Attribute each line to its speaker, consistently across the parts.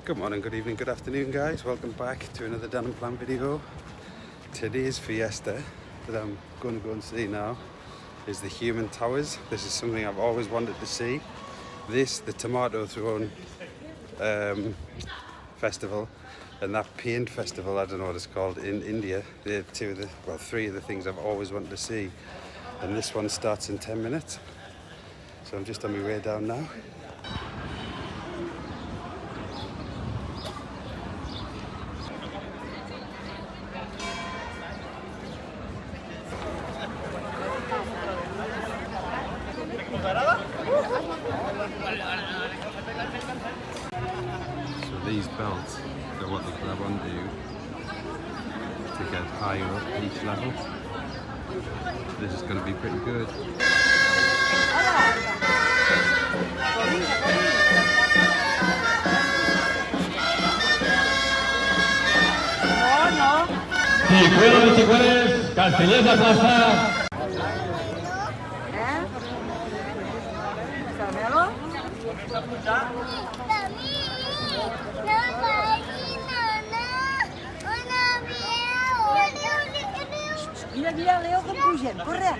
Speaker 1: Good morning, good evening, good afternoon guys. Welcome back to another Unplanned video. Today's fiesta that I'm going to go and see now is the Human Towers. This is something I've always wanted to see. This, the Tomato Throne festival, and that paint festival, I don't know what it's called, in India. They're three of the things I've always wanted to see. And this one starts in 10 minutes. So I'm just on my way down now. So these belts are what they grab onto to get higher up each level. This is going to be pretty good.
Speaker 2: Si puedes, carteles la plaza.
Speaker 3: Mira, Leo, com pugen, corre!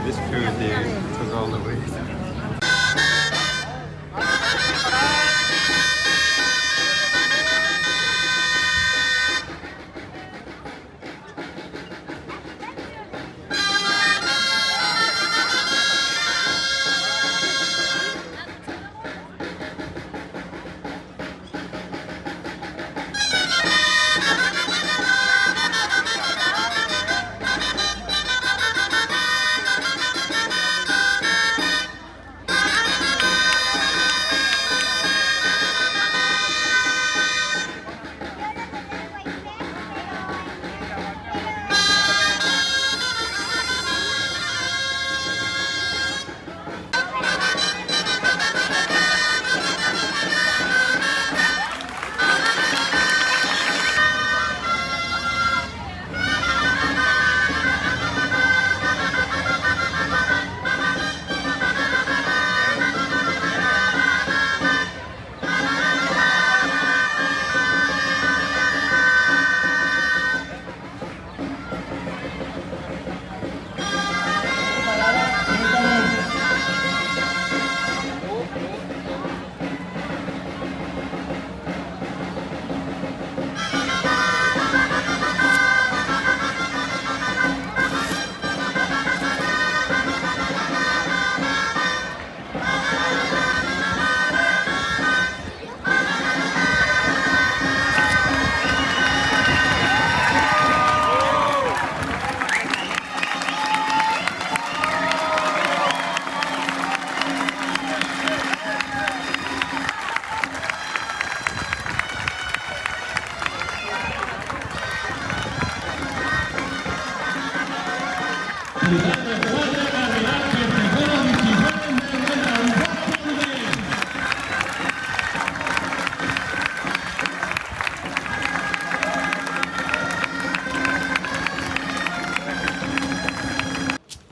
Speaker 1: This food there took all the weight.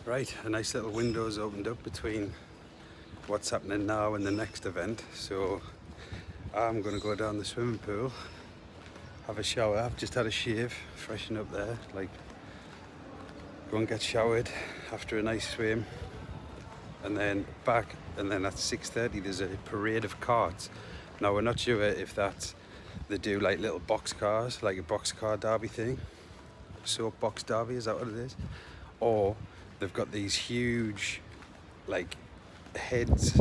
Speaker 1: Right, a nice little window's opened up between what's happening now and the next event. So I'm going to go down the swimming pool, have a shower. I've just had a shave, freshen up there, like go and get showered after a nice swim, and then back, and then at 6:30 there's a parade of carts. Now we're not sure if that's, they do like little box cars, like a box car derby thing, soapbox derby, is that what it is? Or they've got these huge like heads,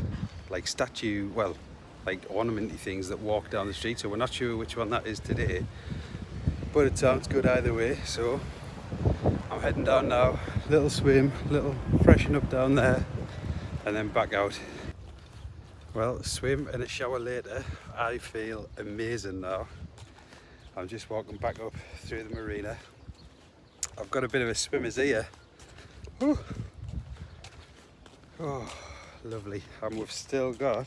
Speaker 1: like statue, well, like ornamenty things that walk down the street. So we're not sure which one that is today, but it sounds good either way. So I'm heading down now, little swim, little freshen up down there, and then back out. Well, swim and a shower later, I feel amazing now. I'm just walking back up through the marina. I've got a bit of a swimmer's ear. Whew. Oh, lovely. And we've still got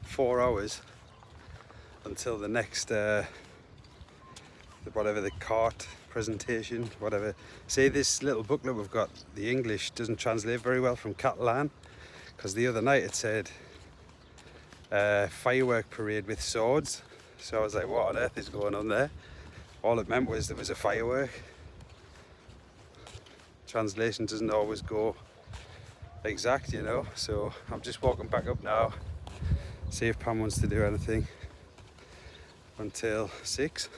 Speaker 1: 4 hours until the next, whatever, the cart presentation, whatever. See, this little booklet we've got, the English doesn't translate very well from Catalan, because the other night it said firework parade with swords. So I was like, what on earth is going on there? All it meant was there was a firework. Translation doesn't always go exact, you know. So I'm just walking back up now, see if Pam wants to do anything until 6.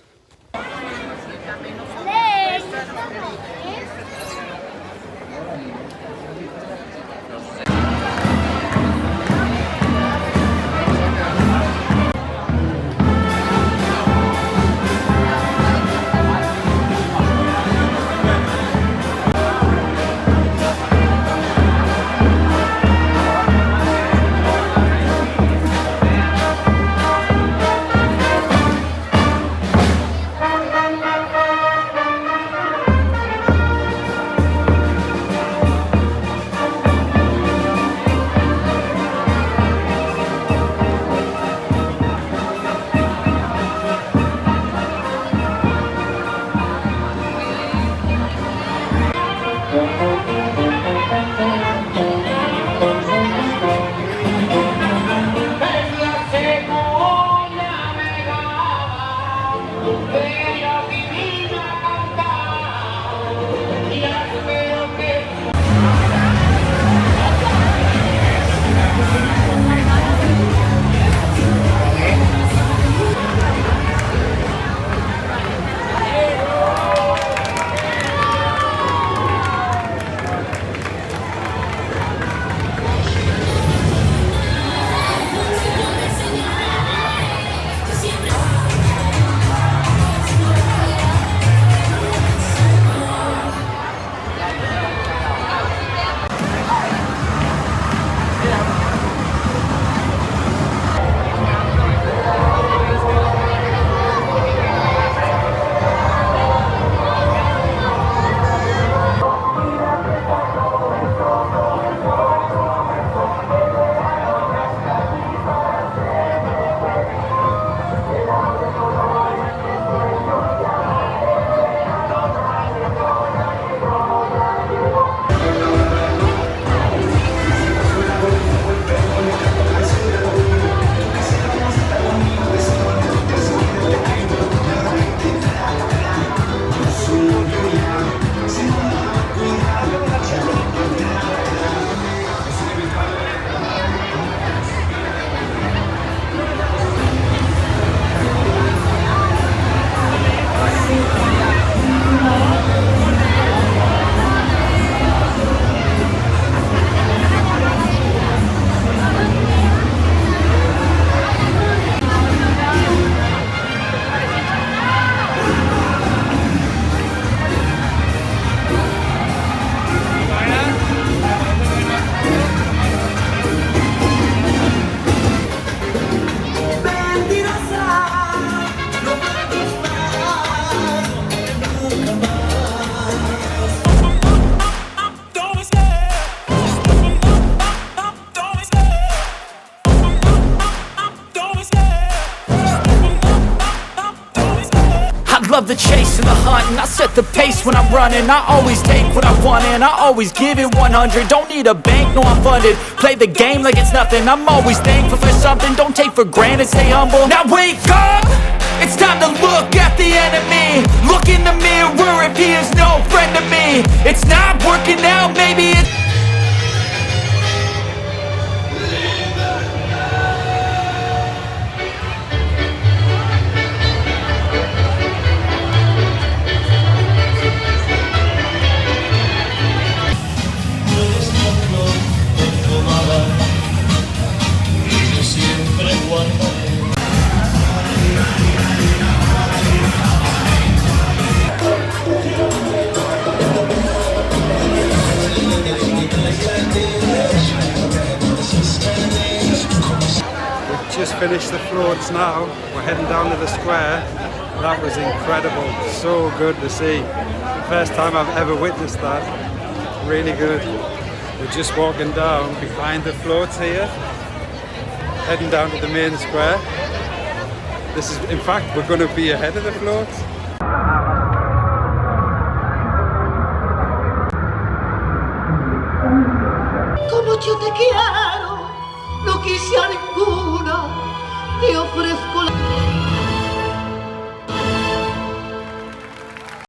Speaker 3: Love the chase and the hunt, and I set the pace when I'm running. I always take what I want and I always give it 100. Don't need a bank, no I'm funded. Play the game like it's nothing. I'm always thankful for something. Don't take for granted, stay humble. Now wake up! It's time to look at the enemy. Look in the mirror if he is no friend to me. It's not working out, maybe it's
Speaker 1: just finished the floats now. We're heading down to the square. That was incredible. So good to see. First time I've ever witnessed that. Really good. We're just walking down behind the floats here, heading down to the main square. This is, in fact, we're going to be ahead of the floats.
Speaker 4: Como yo te quiero, no quise a ninguna, te ofrezco la...